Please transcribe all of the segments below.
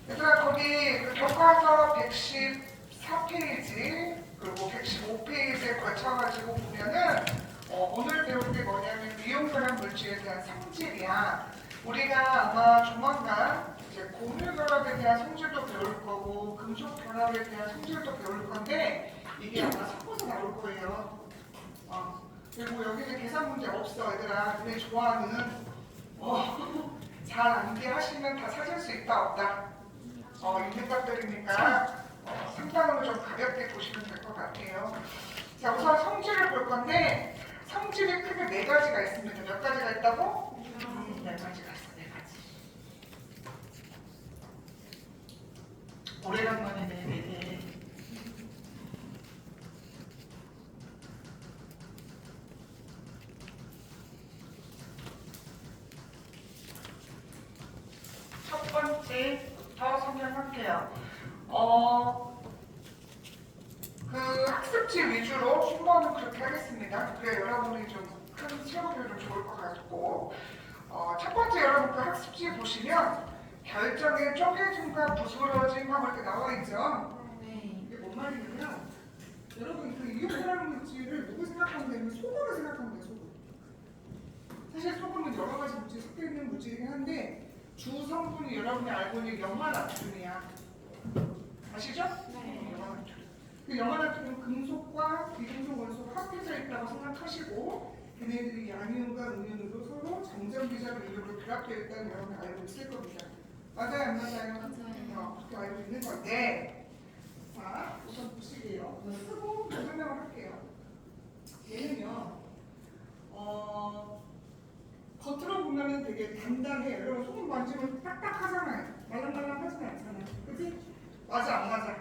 얘들아, 거기 그 교과서 114페이지 그리고 115페이지에 걸쳐가지고 보면은 오늘 배울 게 뭐냐면 미용결합 물질에 대한 성질이야. 우리가 아마 조만간 이제 고무결합에 대한 성질도 배울 거고 금속 결합에 대한 성질도 배울 건데 이게 아마 섞어서 나올 거예요. 그리고 여기는 계산 문제 없어. 얘들아, 너네 좋아하는 잘 암기 하시면 다 찾을 수 있다 없다. 있는 것들이니까 상당으로 좀 가볍게 보시면 될 것 같아요. 자, 우선 성질을 볼 건데 성질이 크게 네 가지가 있습니다. 몇 가지가 있다고? 네 가지가 있어. 네 가지. 오래간만에 네. 첫 번째부터 설명할게요. 그 학습지 위주로 순번은 그렇게 하겠습니다. 그래 여러분이 좀 큰 체험이 좋을 것 같고, 첫 번째 여러분 그 학습지 보시면 결정의 쪼개짐과 부스러짐하고 이렇게 나와 있죠. 이게 뭔 말이냐면 여러분 그 이용결합 물질을 누구 생각하면 되냐면 소금을 생각하면 돼요. 소금. 사실 소금은 여러 가지 물질이 섞여 있는 물질이긴 한데 주 성분이 여러분이 알고 있는 염화나트륨이야. 아시죠? 네. 염화나트륨. 그 염화나트륨은 금속과 비금속 원소가 합해져 있다고 생각하시고 걔네들이 양이온과 음이온으로 서로 장전비자를 이루고 결합되어 있다는 여러분이 알고 있을 겁니다. 맞아요? 안 맞아요? 맞아요. 그렇게 알고 있는 건데, 자 우선 보시게요. 쓰고 설명을 할게요. 얘는요 겉으로 보면은 되게 단단해. 여러분 소금 만지면 딱딱하잖아요. 말랑말랑하지는 않잖아요. 그치? 맞아 안 맞아?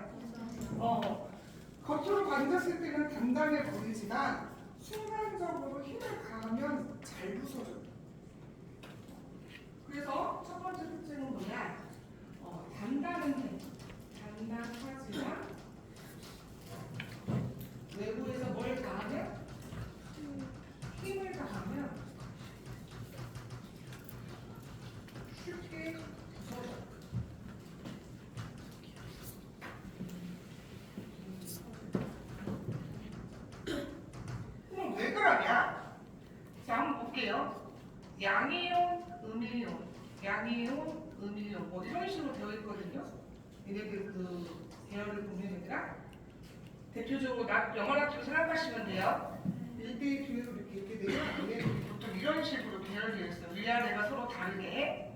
겉으로 만졌을 때는 단단해 보이지만 순간적으로 힘을 가하면 잘 부서져요. 그래서 첫 번째 특징은 뭐냐? 단단하지만 외부에서 뭘 가하면? 힘을 가하면 쉽게 부서져요. 그럼 왜 그러냐? 자, 한번 볼게요. 양이온, 음이온, 양이온, 음이온 뭐 이런 식으로 되어 있거든요. 얘네들 그 배열을 보면 얘들아 대표적으로 염화나트륨 생각하시면 돼요. 1대1 비율로 이렇게 돼요. 얘네들이 보통 이런 식으로 배열되어 있어요. 위아래가 서로 다르게,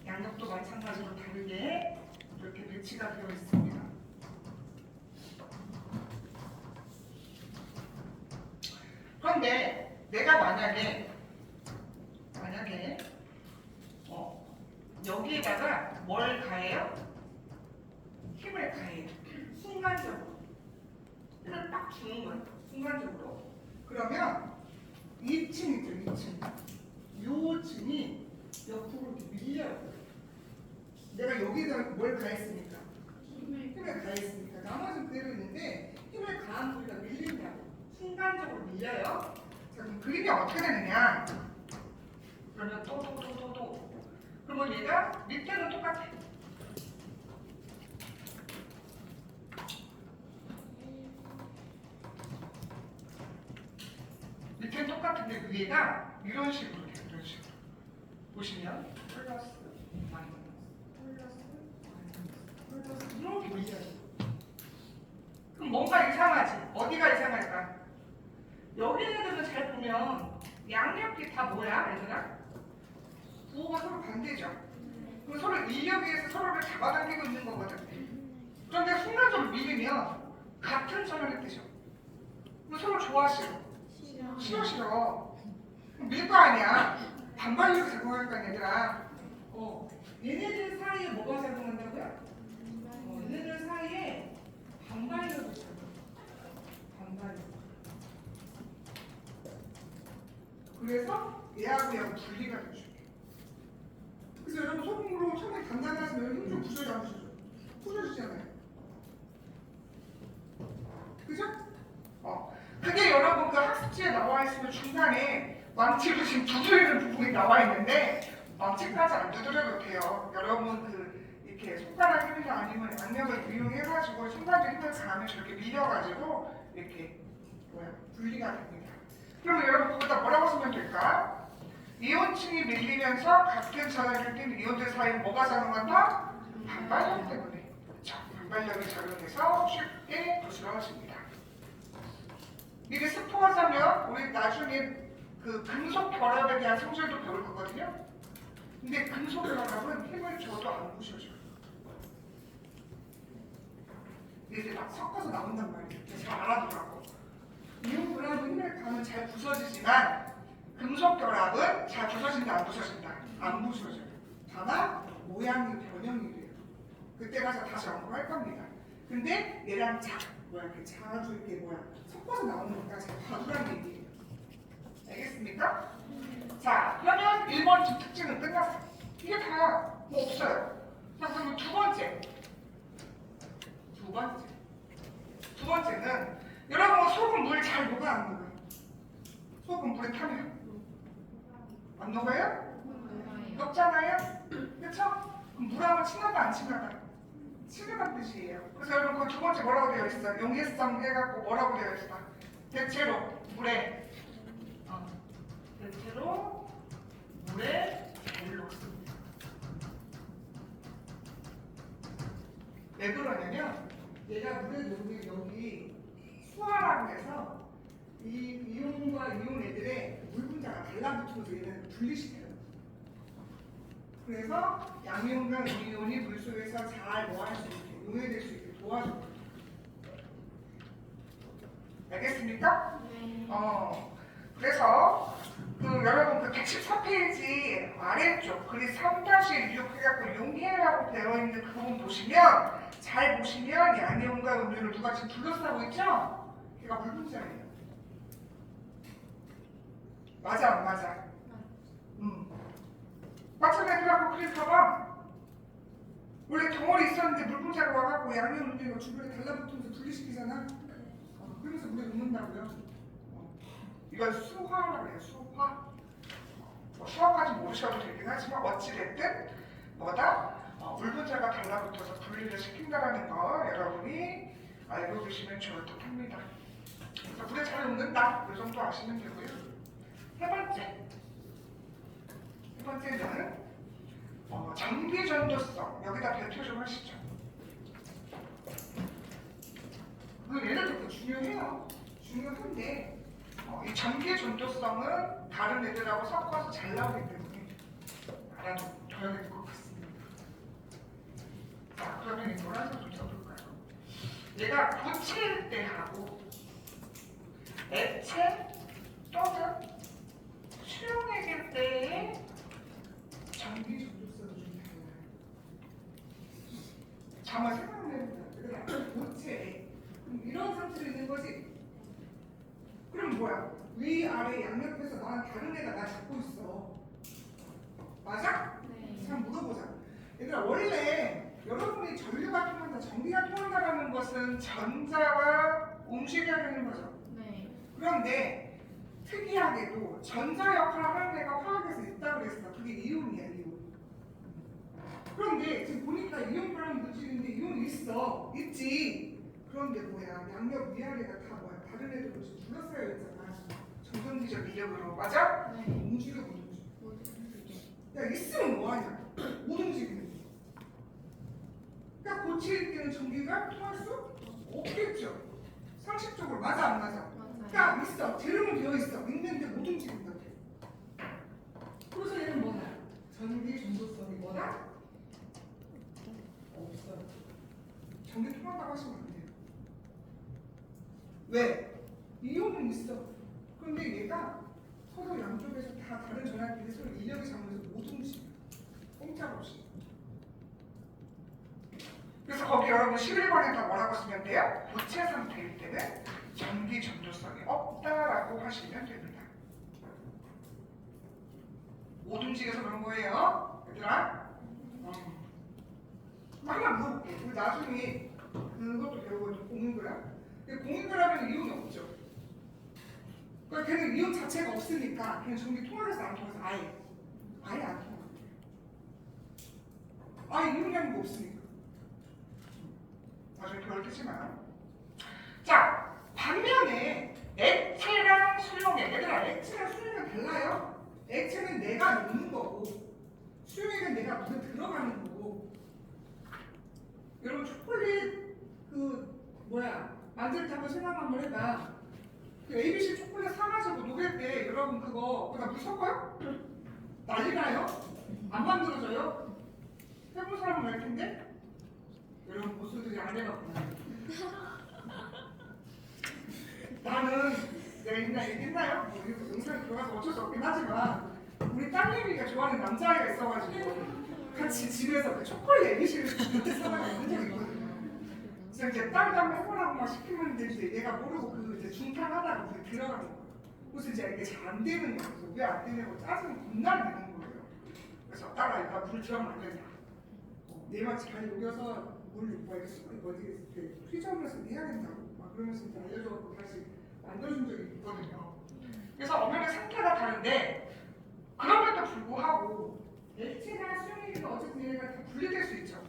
양력도 마찬가지로 다르게 이렇게 배치가 되어 있습니다. 그런데 내가 만약에 여기에다가 뭘 가해요? 힘을 가해요. 순간적으로. 힘을 딱 주는 거예요. 순간적으로. 그러면 2층 있죠, 2층. 요 층이 옆으로 이렇게 밀려요. 내가 여기에다 뭘 가했으니까? 힘을 가했으니까. 나머지는 그대로 있는데 힘을 가한 소리가 밀린다고. 순간적으로 밀려요. 자, 그럼 그림이 어떻게 되느냐? 그러면 또. 그러면 얘가 밑에는 똑같아. 밑에는 똑같은데 위에가 이런 식으로 돼요. 이런 식으로. 보시면 플러스, 마이너스, 플러스, 이렇게 밀려요. 그럼 뭔가 이상하지? 어디가 이상할까? 여기 애들은 잘 보면 양력이 다 뭐야, 얘들아? 부호가 서로 반대죠. 그럼 서로 인력에 의해서 서로를 잡아당기고 있는 거거든. 그런데 순간적으로 밀리면 같은 전원이 뜨죠. 그럼 서로 좋아 싫어? 싫어. 밀 거 아니야. 반발력이 작용할 거 아니야, 얘들아. 얘네들 사이에 뭐가 작용한다고요? 얘네들 사이에 반발력이 작용. 반발력. 그래서 얘하고 얘하고 분리가 되죠. 그래서 여러분 소금으로 처음에 단단하시면 힘 좀 부서지 않으시죠? 부서지잖아요. 그죠? 그게 여러분 그 학습지에 나와 있으면 중간에 망치로 지금 두드리는 부분이 나와 있는데 망치까지 안 두드려도 돼요. 여러분 그 이렇게 손가락 힘이나 아니면 양력을 이용해가지고 순간적 힘을 가하면 저렇게 밀려가지고 이렇게 분리가 됩니다. 그러면 여러분 거기다 뭐라고 쓰면 될까? 이온층이 밀리면서 같은 전압을 띤 이온들 사이에 뭐가 작용한다? 반발력 때문에. 그렇죠. 반발력이 작용해서 쉽게 부스러워집니다. 이게 스포하자면 우리 나중에 그 금속 결합에 대한 성질도 배울 거거든요. 근데 금속 결합은 힘을 줘도 안 부셔져요. 이게 막 섞어서 나온단 말이에요. 그래서 알아두라고. 이온 결합은 힘을 가면 잘 부서지지만 금속 결합은 잘 부서진다 안 부서진다? 안 부서져요. 다만 모양이 변형이 돼요. 그때 가서 다시 연구할 겁니다. 근데 얘랑 이렇게 자주 이렇게 섞어서 나오니까 잘 봐두라는 얘기예요. 알겠습니까? 자, 그러면 1번 특징은 끝났어. 이게 다 뭐 없어요. 자, 그러면 두 번째는 여러분 소금 물 잘 녹아 안 녹아요? 소금 물에 타면 안 녹아요? 녹잖아요? 그쵸? 그럼 물하고 친하다 안 친하다? 친하다는 뜻이에요. 그래서 여러분 그 두 번째 뭐라고 되어 있어요? 용해성 해갖고 뭐라고 되어 있어? 대체로 물에 잘 녹습니다. 왜 그러냐면 얘가 물에 녹으면 여기 수화라고 해서 이 이온과 이온 애들의 물 분자가 달라붙어서 얘는 분리시켜요. 그래서 양이온과 음이온이 물속에서 잘 뭐할 수 있게 용해될 수 있게 도와줘요. 알겠습니까? 네. 그래서 여러분 그 114페이지 아래쪽 글이 3-6 해갖고 용해라고 되어 있는 그 부분 보시면 잘 보시면 양이온과 음이온을 누가 지금 둘러싸고 있죠? 걔가 물 분자예요. 맞아 안 맞아? 마찬가지라고 그래서 봐봐. 원래 덩어리 있었는데 물 분자가 와갖고 양이온 음이온이 주변에 달라붙으면서 분리시키잖아. 그래서 물에 녹는다고요. 이건 수화라고 해요. 수화. 수화까지 모르셔도 되긴 하지만 어찌됐든 뭐다? 물 분자가 달라붙어서 분리를 시킨다는 거 여러분이 알고 계시면 좋을 듯 합니다. 그래서 물에 잘 녹는다. 이 정도 아시면 되고요. 세 번째는 전기 전도성. 여기다 배표 좀 하시죠. 얘네들도 중요해요. 중요한데 이 전기 전도성은 다른 애들하고 섞어서 잘 나오기 때문에 알아둬야 될 것 같습니다. 자, 그러면 이 노란색 좀 써볼까요? 얘가 고체일 때 하고 액체 또는 수용액일 때의 전기 전도성이 좀 달라요. 잠깐 생각해보면 고체 이런 상태로 있는 거지. 그럼 뭐야? 위아래 양옆에서 나랑 다른 애가 나 잡고 있어. 맞아? 네. 참 물어보자. 얘들아 원래 여러분이 전류가 통한다, 전기가 통한다라는 것은 전자가 움직여야 되는 거죠. 네. 그런데 특이하게도 전자 역할을 하는 애가 화학에서 있다 그랬어. 그게 이온이야, 이온. 그런데 지금 보니까 이온 결합 물질인데 이온이 있지. 그런데 뭐야? 양옆 위아래가 다 뭐야? 다른 애들로 지금 둘러싸여 있잖아. 정전기적 위력으로. 맞아? 네. 움직여 못 움직여. 야 있으면 뭐하냐? 못 움직이는 거. 그러니까 고체일 때는 전기가 통할 수 없겠죠. 상식적으로 맞아 안 맞아? 그러니까 있어. 재료는 되어 있어. 있는데 못 움직인다. 그래서 얘는 뭐냐? 전기 전도성이 뭐다? 없어. 전기 통한다고 하시면 안 돼요. 왜? 이온은 있어. 그런데 얘가 서로 양쪽에서 다 다른 전압끼리 서로 인력이 잡으면서 못 움직여. 꼼짝없이. 그래서 거기 여러분 11번에다 뭐라고 쓰면 돼요? 고체 상태일 때는 전기 전도성이 없다라고 하시면 됩니다. 못 움직여서 그런 거예요. 얘들아? 하나 물어볼게. 우리 나중에 그것도 배우고 공인결합. 공인결합에는 이온이 없죠. 그러니까 걔는 이온 자체가 없으니까 그냥 전기 통화해서 안 통해서 아예 안 통합니다. 아예 이론이라는 거 없으니까. 나중에 배울 테지만. 자, 반면에 액체랑 수용액. 얘들아, 액체랑 수용액은 달라요. 액체는 내가 넣는 거고 수용액은 내가 물에 들어가는 거고. 여러분 초콜릿 만들 때 한번 생각 한번 해봐. 그 ABC 초콜릿 사가지고 녹일 때 여러분 그거보다 물 섞어요? 난리 나요? 안 만들어져요? 해본 사람은 알 텐데? 여러분 고수들이 안 해봤구나. 나는 내가 옛날 얘기했나요? 뭐 이거 영상에 들어가서 어쩔 수 없긴 하지만 우리 딸내미가 좋아하는 남자애가 있어가지고 같이 집에서 그 초콜릿 ABC를 사다가 있는 적이 있거든요. 그래서 이제 딸도 한번 해보라고 막 시키면 이제 얘가 모르고 그 이제 중탕하다가 그게 들어가는 거예요. 그래서 이제 이게 잘 안 되는 거예요. 그래서 왜 안 되냐고 짜증이 겁나 내는 거예요. 그래서 딸아, 이따 물 들어가면 안 되냐. 내마치 잘 녹여서 뭐 이렇게 피저물에서 해야 된다고 막 그러면서 이제 알려줘서 다시 만들어준 적이 있거든요. 그래서 엄연히 상태가 다른데 그럼에도 불구하고 액체나 수용액이 어쨌든 얘네가 다 분리될 수 있죠.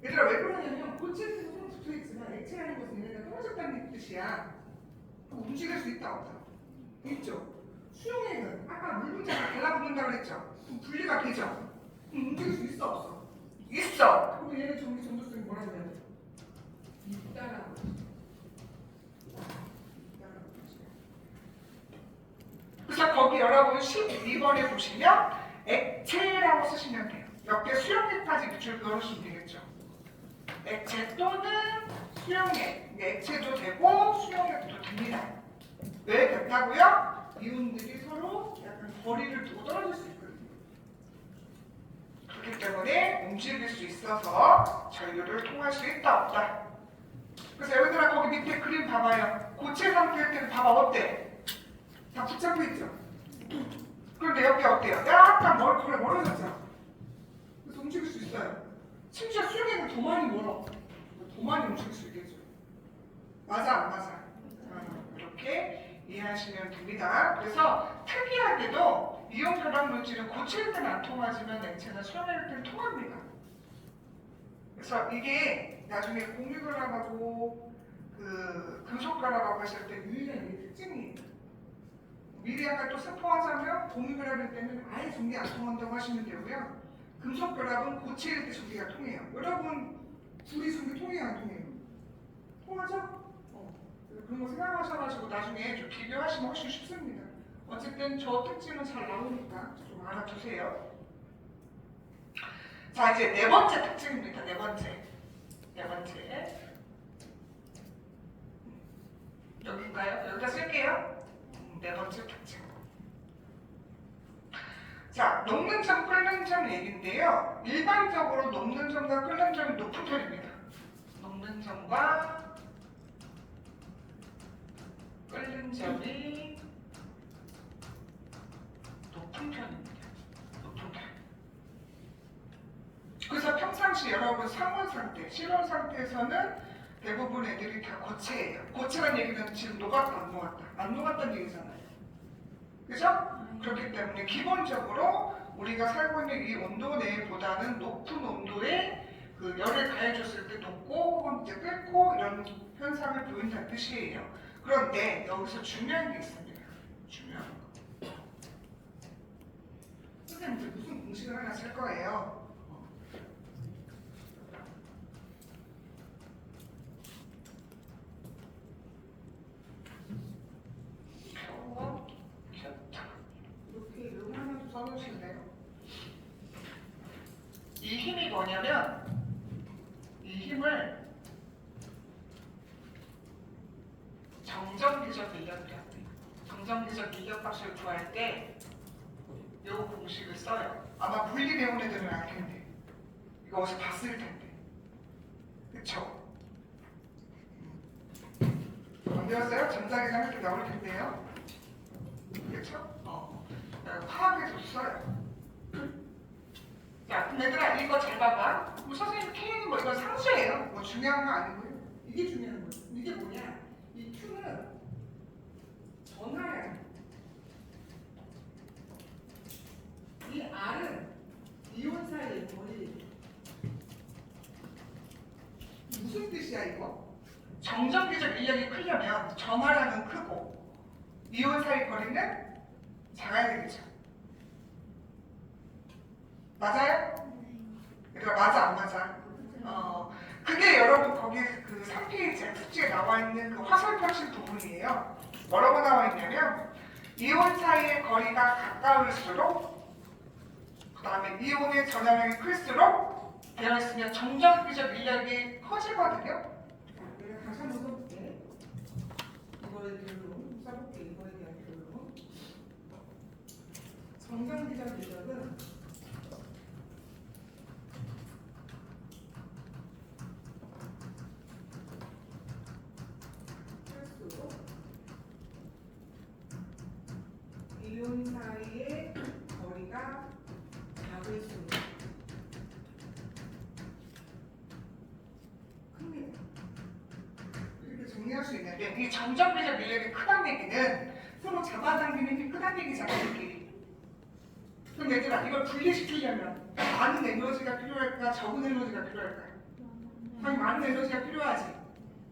얘들아 왜 그러냐면 고체에서 손 붙어있지만 액체라는 것은 얘네가 떨어졌다는 뜻이야. 움직일 수 있다 없다? 있죠. 수용액은 아까 물 분자가 달라붙는다고 그랬죠. 그럼 분리가 되죠. 그럼 움직일 수 있어 없어? 있어. 그럼 얘네 전도성이 뭐라고 해야 돼? 있다라고. 그래서 거기 여러분 12번에 보시면 액체라고 쓰시면 돼요. 옆에 수용액까지 밑줄 그어주시면 되겠죠. 액체 또는 수용액. 액체도 되고 수용액도 됩니다. 왜 됐다고요? 이온들이 서로 약간 거리를 두고 떨어질 수 있거든요. 그렇기 때문에 움직일 수 있어서 전류를 통할 수 있다 없다. 그래서 여러분들 거기 밑에 그림 봐봐요. 고체 상태일 때는 봐봐 어때? 다 붙잡혀 있죠? 그런데 여기 어때요? 약간 멀어졌죠? 그래서 움직일 수 있어요. 심지어 수용액은 더 많이 멀어. 더 많이 움직일 수 있겠죠? 맞아 안 맞아? 이렇게 이해하시면 됩니다. 그래서 특이하게도 이온 결합 물질은 고체일 때는 안 통하지만 액체나 수용액일 때는 통합니다. 그래서 이게 나중에 공유결합하고 그 금속결합하고 했을 때 유일한 특징이에요. 미리 아까 또 스포하자면 공유결합일 때는 아예 전기 안 통한다고 하시면 되고요. 금속결합은 고체일 때 전기가 통해요. 여러분 둘이 전기 통해요 안 통해요? 통하죠? 그런 거 생각하셔가지고 나중에 좀 비교하시면 훨씬 쉽습니다. 어쨌든 저 특징은 잘 나오니까 좀 알아두세요. 자 이제 네 번째 특징입니다. 네 번째. 여기인가요? 여기다 쓸게요. 네 번째 특징. 자, 녹는 점, 끓는 점 얘기인데요. 일반적으로 녹는 점과 끓는 점이 높은 편입니다. 녹는 점과 끓는 점이 높은 편입니다. 높은 편. 그래서 평상시 여러분 상온 상태, 실온 상태에서는 대부분 애들이 다 고체예요. 고체란 얘기는 지금 녹았다, 안 녹았다. 안 녹았다는 얘기잖아요. 그죠? 그렇기 때문에 기본적으로 우리가 살고 있는 이 온도 내보다는 높은 온도에 그 열을 가해줬을 때 녹고 혹은 이제 끓고 이런 현상을 보인다는 뜻이에요. 그런데 여기서 중요한 게 있습니다. 중요한 거. 선생님 무슨 공식을 하나 쓸 거예요. 이렇게 여기 하나 좀 써놓으실래요? 이 힘이 뭐냐면 이 힘을 정전기적 인력이라고 해요. 정전기적 인력값을 구할 때 이 공식을 써요. 아마 물리 배운 애들은 알 텐데 이거 어디서 봤을 텐데 그쵸? 안 배웠어요? 전자기장 이렇게 나올 텐데요. 그쵸? 화학에도 써요. 자, 그럼 얘들아 이거 잘 봐봐. 뭐 선생님 K는 뭐 이건 상수예요. 뭐 중요한 거 아니고요. 이게 중요한 거예요. 이게 뭐냐? 이 Q는 전하량. 이 R은 이온 사이의 거리. 무슨 뜻이야 이거? 정전기적 인력이 크려면 전화량은 크고 이온 사이 거리는 작아야 되겠죠. 맞아요? 얘들아 맞아 안 맞아? 그게 여러분 거기 그 3페이지 숙제에 나와 있는 그 화살표식 부분이에요. 뭐라고 나와 있냐면 이온 사이의 거리가 가까울수록 그 다음에 이온의 전하량이 클수록 되어 있으면 정전기적 인력이 커지거든요. 내가 다시 한번 써볼게. 이거에 결론 써볼게. 이거에 대한 결론. 정전기적 인력은 클수록 이온 사이의 거리가 작을수록 큽니다. 이렇게 정리할 수 있는데 이 정전기적 인력이 크다는 얘기는 서로 잡아당기는 힘이 크다는 얘기잖아요. 이게. 그럼 얘들아 이걸 분리시키려면 많은 에너지가 필요할까 적은 에너지가 필요할까? 당연히 많은 에너지가 필요하지.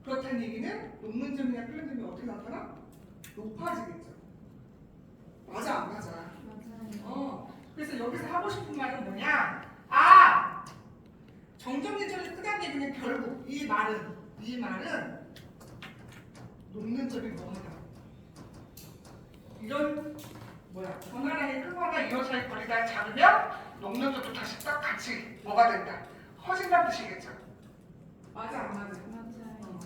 그렇다는 얘기는 녹는 점이나 끓는 점이 어떻게 나타나? 높아지겠죠. 맞아 안 맞아? 맞아요. 그래서 여기서 하고 싶은 말은 뭐냐? 정전기적이 크다는 얘기는 결국 이 말은 녹는 점이 뭐하다. 이런 전하량이 크거나 이온 사이 거리가 작으면 녹는 점도 다시 딱 같이 뭐가 된다. 커진다는 뜻이겠죠. 맞아 안 맞아? 맞아요.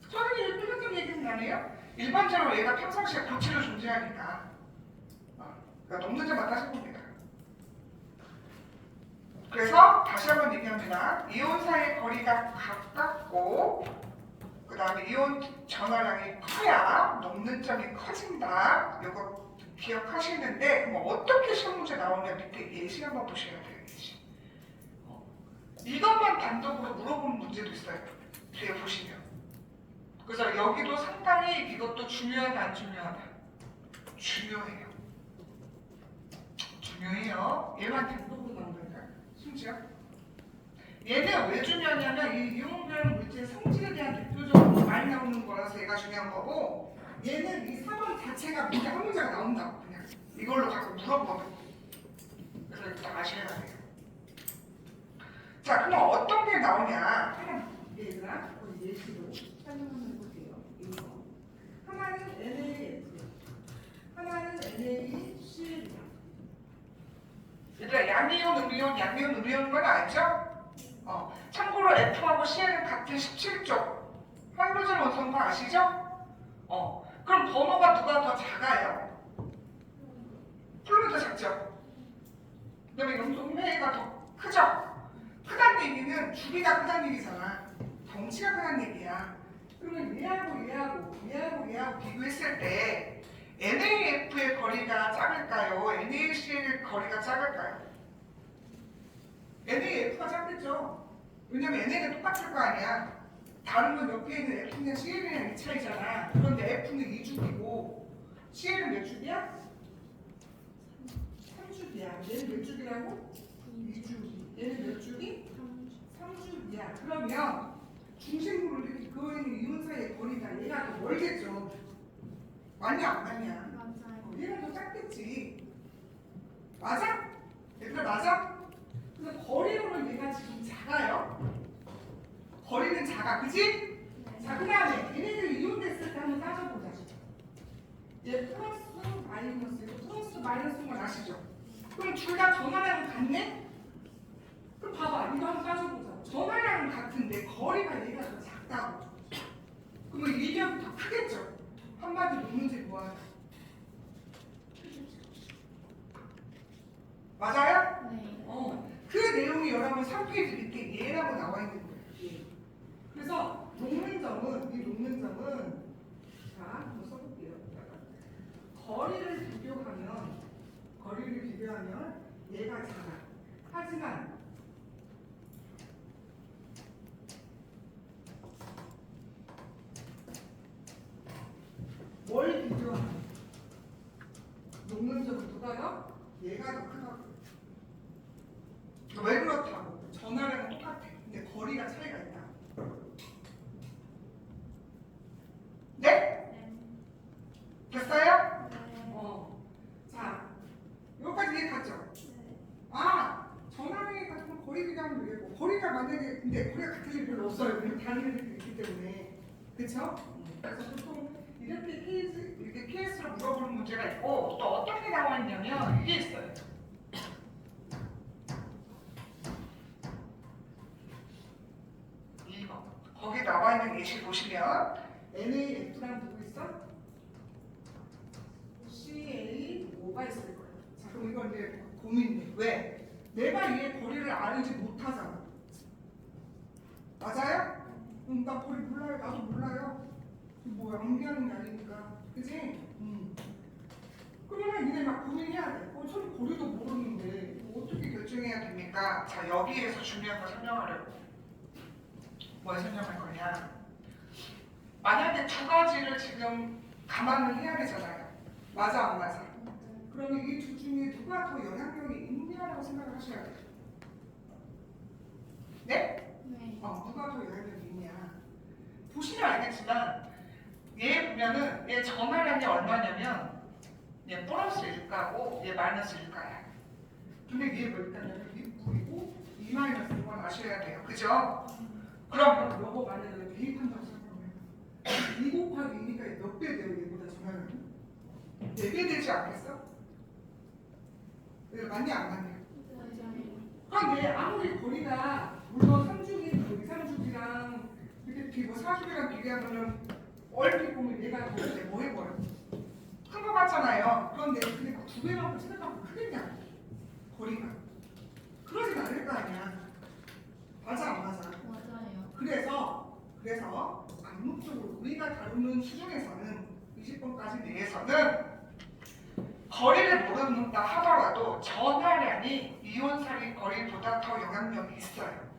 선생님이 끓는 얘기는 안 해요? 일반적으로 얘가 평상시에 고체로 존재하니까 그러니까 녹는 점만 따진 겁니다. 그래서 다시 한번 얘기합니다. 이온 사이의 거리가 가깝고 그 다음에 이온 전하량이 커야 녹는 점이 커진다. 이거 기억하시는데 그럼 어떻게 시험 문제 나오냐 밑에 예시 한번 보셔야 돼요. 예시. 이것만 단독으로 물어보는 문제도 있어요. 뒤에 보시면. 그래서 여기도 상당히 이것도 중요하다 안 중요하다? 중요해요. 중요해요. 얘만 단독으로 나온다니까. 심지어. 얘는 왜 중요하냐면 이 이온별 물질의 성질에 대한 대표적으로 많이 나오는 거라서 얘가 중요한 거고 얘는 이 4번 자체가 문제 한 문제가 나온다고 그냥 이걸로 갖고 물어보는. 그래서 일단 아셔야 돼요. 자 그럼 어떤 게 나오냐? 얘들아 예시로 설명을 해볼게요. 이거 하나는 NaF, 하나는 NaCl. 얘들아 양이온, 음이온, 양이온, 음이온 건 알죠? 참고로 F하고 Cl은 같은 17쪽 할로젠 원소인 거 아시죠? 그럼 번호가 누가 더 작아요? 플루이드 작죠? 그다음에 염소회가 더 크죠? 크다는 얘기는 주기가 크다는 얘기잖아. 덩치가 크다는 얘기야. 그러면 얘하고 비교했을 때 NaF의 거리가 작을까요? NaCl의 거리가 작을까요? NaF가 작겠죠. 왜냐면 NA는 똑같을 거 아니야. 다른 건 옆에 있는 F는 CL이랑 이 차이잖아. 그런데 F는 2주기고 CL은 몇 주기야? 3주기야. 얘는 몇 주기라고? 2주기. 얘는 몇 주기? 3주기야. 그러면 중심으로 이렇게 그어있는 이온 사이의 거리가 얘가 더 멀겠죠. 맞냐 안 맞냐? 맞아요. 얘가 더 작겠지. 맞아? 얘들아 맞아? 그래서 거리로는 얘가 지금 작아요. 거리는 작아, 그지? 네. 자, 그 다음에 얘네들이 이온됐을 때 한번 따져보자. 얘 플러스 마이너스, 이거 플러스 마이너스인 건 아시죠? 그럼 둘 다 전하량은 같네? 그럼 봐봐, 이거 한번 따져보자. 전하량은 같은데 거리가 얘가 더 작다고. 그러면 이력이 더 크겠죠? 한마디로 문제 뭐하냐? 맞아요? 네. 그 내용이 여러분 3페이지 밑에 얘라고 나와 있는 거예요. 예. 그래서 녹는 점은 자 한번 써볼게요. 거리를 비교하면 얘가 작아. 하지만 뭘 비교하면 녹는 점은 누가 더? 얘가 더 크다고. 왜 그렇다고? 전하량은 똑같아. 근데 거리가 차이가 있다. 네? 됐어요? 자, 여기까지 이해 갔죠? 아, 전화기 같은 거리 비교하면 되겠고, 거리가 만약에 근데 거리가 같은 일 별로 없어요. 왜냐면 다른 애들이 있기 때문에. 그쵸? 그래서 보통 이렇게 이렇게 케이스로 물어보는 문제가 있고, 또 어떻게 나와 있냐면 이게 있어요. 이거 거기 나와 있는 예시 보시면 NaF랑 누구 있어? CaO가 있을 거예요. 자, 그럼 이건 이제 고민돼. 왜? 내가 얘 거리를 알지 못하잖아. 맞아요? 나 거리 몰라요. 나도 몰라요. 뭐 암기하는 게 아니니까. 그치? 그러면 니네 막 고민해야 돼. 저는 거리도 모르는데 어떻게 결정해야 됩니까? 자, 여기에서 중요한 거 설명하려고. 뭘 설명할 거냐? 만약에 두 가지를 지금 감안을 해야 되잖아요. 맞아, 안 맞아? 그러면 이 둘 중에 누가 더 영향력이 있냐라고 생각을 하셔야 돼요. 네? 누가 더 영향력이 있냐? 보시면 알겠지만 얘 보면은 얘 전화량이 얼마냐면 얘 플러스 1가고 얘 마이너스 1가야. 근데 얘 몇가냐면 윗불이고 이 마이너스인 건 아셔야 돼요. 그죠? 그럼 요거 만약에 대입한다고 생각하면 2 곱하기 2니까 몇 배 돼요? 얘보다 전화량이? 4배 되지 않겠어? 맞냐 안 맞냐? 그런데 아무리 거리가 물론 3주기, 2,3주기랑 이렇게 뭐 4주기랑 비교하면은 얼핏 보면 얘가 더 뭐 해버려? 큰 거 같잖아요. 그런데 근데 막 2배만큼 생각하면 크겠냐? 거리가. 그러진 않을 거 아니야. 맞아 안 맞아? 맞아요. 그래서 암묵적으로 우리가 다루는 수준에서는 20번까지 내에서는 거리를 모른다 하더라도 전하량이 이온살인 거리보다 더 영향력이 있어요.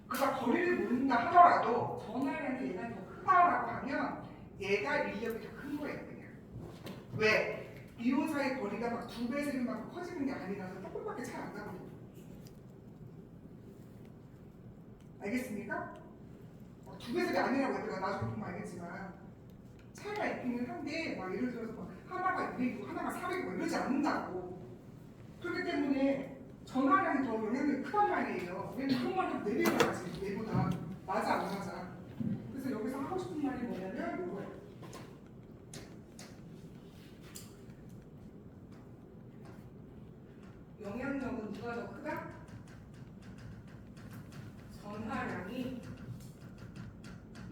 그래서 거리를 모른다 하더라도 전하량이 얘가 더 크다라고 하면 얘가 인력이 더 큰 거예요. 그냥. 왜? 이온사의 거리가 막 2배, 3배만큼 커지는 게 아니라서 조금밖에 차이 안 나거든요. 알겠습니까? 2배, 3배 아니라고 얘들아 나중에 보면 알겠지만 차이가 있기는 한데 막 예를 들어서 막 하나가 200이고 하나가 400이고 이러지 않는다고. 그렇기 때문에 전화량이 더 영향력이 크단 말이에요. 왜냐면 그런 말도 4배가 나지 얘보다. 맞아 안 맞아? 그래서 여기서 하고 싶은 말이 뭐냐면 이거예요. 영향력은 누가 더 크다? 전하량이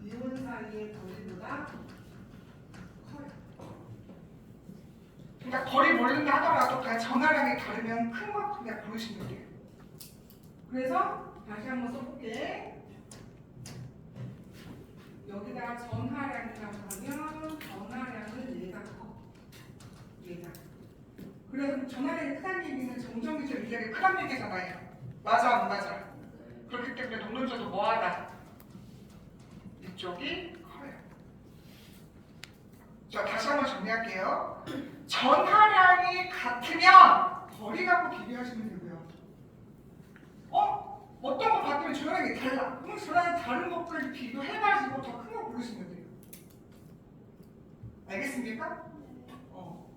이온 사이의 거리보다 커요. 그러니까 거리 모른다 하더라도 그냥 전하량이 다르면 큰 것 그냥 고르시면 돼요. 그래서 다시 한번 써볼게. 여기다가 전하량이라고 하면 전하량은 얘가 커. 얘가. 그래서 전하량이 크다는 얘기는 정정기적 인력이 크다는 얘기잖아요. 맞아 안 맞아? 그렇기 때문에 동론자도 뭐하다? 이쪽이 커요. 자, 다시 한번 정리할게요. 전하량이 같으면 거리 갖고 비교하시면 되고요. 어떤 거 봤더니 전하량이 달라. 그럼 전하량이 다른 것까지 비교해가지고 더 큰 거 고르시면 돼요. 알겠습니까?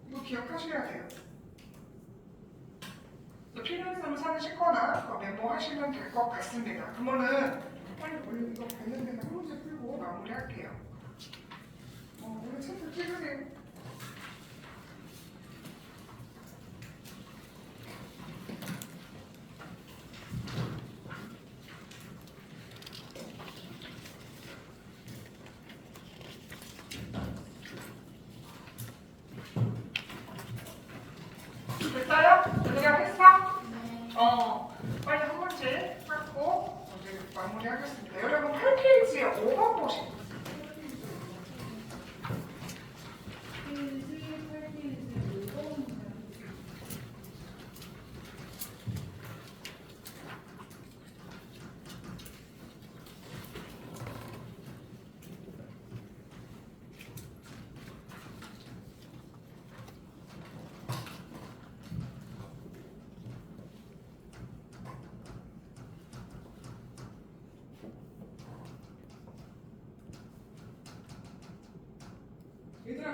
이거 기억하셔야 돼요. 필연성을 찾으시거나 그거 메모하시면 될 것 같습니다. 그러면은 빨리 오늘 이거 관련된 한 문제 풀고 마무리할게요. 오늘 챕터 찍으세요. 됐어요? 우리가 했어? 빨리 한 문제 하고 이제 마무리하겠습니다. 여러분 8페이지에 5번 보시고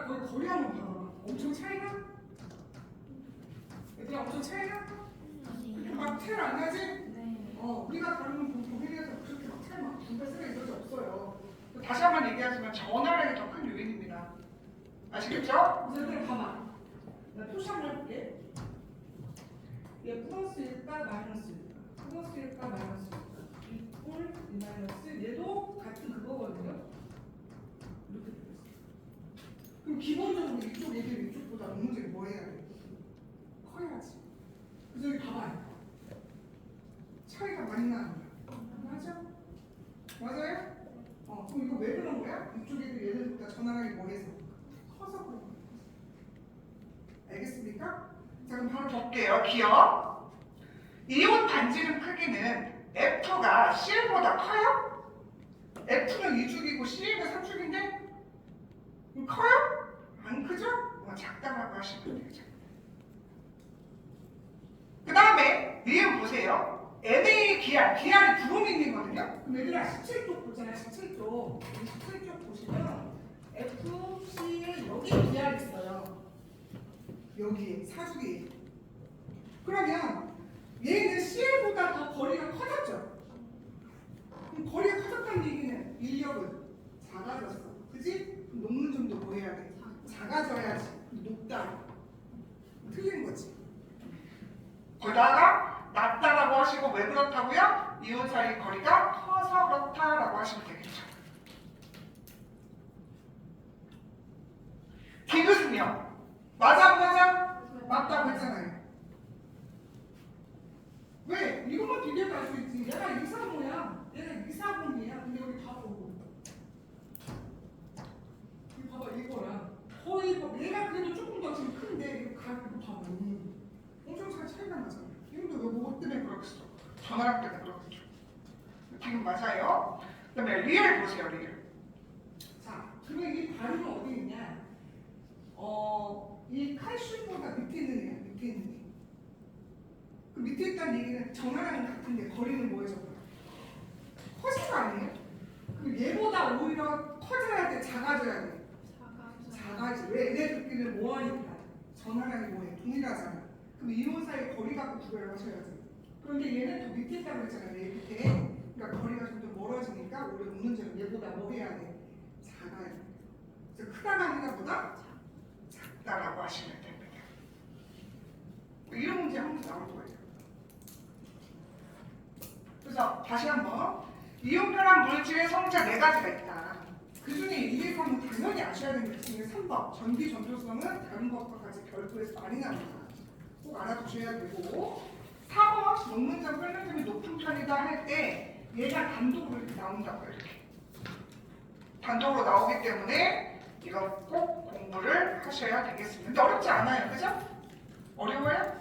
거의 거리 한번 봐봐. 엄청 차이나? 얘들아 엄청 차이나? 막 차이 안 나지? 네. 우리가 다루는 독일에서 그렇게 막 차이 막 두배 쓰가 이런 게 없어요. 다시 한번 얘기하지만 전화량이 더 큰 요인입니다. 아시겠죠? 그래서 얘들아 봐봐. 나 표시 한번 해볼게. 얘 플러스일까 마이너스일까? 플러스일까 마이너스일까? 이꼴 이 마이너스 얘도 같은 그거거든요. 이렇게 되겠어. 그럼 기본적으로 이쪽 얘기를 이쪽보다 문제를 뭐 해야 돼? 커야지. 그래서 여기 봐봐요. 차이가 많이 나는 거야. 맞아? 맞아요? 그럼 이거 왜 그런 거야? 이쪽 애들 얘들보다 전화량이 뭐해서? 커서 그런 거야. 알겠습니까? 자 그럼 바로 볼게요. 기억. 이온 반지름 크기는 F가 CL보다 커요? F는 2축이고 CL은 3축인데? 그럼 커요? 안 크죠? 작다라고 하시면 되죠. 그 다음에 니은 보세요. NA 기알이 브로민이거든요. 그럼 얘들아 17쪽 보잖아요. 17쪽. 17쪽 보시면 FC에 여기 기알 있어요. 여기 사주기. 그러면 얘는 CL보다 더 거리가 커졌죠. 그럼 거리가 커졌다는 얘기는 인력은 작아졌어. 그지? 그럼 녹는 점도 뭐 해야 돼? 작아져야지. 녹다. 틀린 거지. 거기다가 낮다라고 하시고 왜 그렇다고요? 이온 사이 거리가 커서 그렇다라고 하시면 되겠죠. 디귿은요? 맞아 안 맞아? 맞다고 했잖아요. 왜? 이것만 비교해도 알 수 있지. 얘가 235야. 얘가 240이야. 근데 여기 다 보고. 이거 봐봐 이거야. 거의 얘가 그래도 조금 더 지금 큰데 이거 가격도 봐봐. 엄청 차이가 나잖아. 이것도 왜 뭐 때문에 그렇겠어? 전화력 때문에 그렇겠죠. 지금 맞아요. 그 다음에 리얼 보세요. 리얼. 자, 그러면 이 반응은 어디 있냐? 이 칼슘보다 밑에 있는 애야. 밑에 있는 애. 그 밑에 있다는 얘기는 전화량은 같은데 거리는 뭐에 적어요? 커진 거 아니에요? 그럼 얘보다 오히려 커져야 돼? 작아져야 돼? 작아지. 왜? 얘네들끼리는 뭐하니까? 전화량이 뭐해? 동일하잖아. 그럼 이온 사이 거리 갖고 구별을 하셔야지. 그런데 얘는 더 밑에 있다고 했잖아요. 얘 밑에. 그러니까 거리가 좀 더 멀어지니까 오히려 녹는 점은 얘보다 뭐 해야 돼? 작아야 돼. 그래서 크다가 보다 작다라고 하시면 됩니다. 이런 문제 한번 나올 거예요. 그래서 다시 한번 이온결합 물질의 성자 4가지가 있다. 그 중에 2에서 는 당연히 아셔야 되는 게 중에 3번 전기 전도성은 다른 것과 같이 별도에서 많이 나옵니다. 꼭 알아두셔야 되고 4번 녹는 점 끓는 점이 높은 편이다 할 때 얘가 단독으로 이렇게 나온다고요. 이렇게 단독으로 나오기 때문에 이거 꼭 공부를 하셔야 되겠습니다. 근데 어렵지 않아요. 그죠? 어려워요?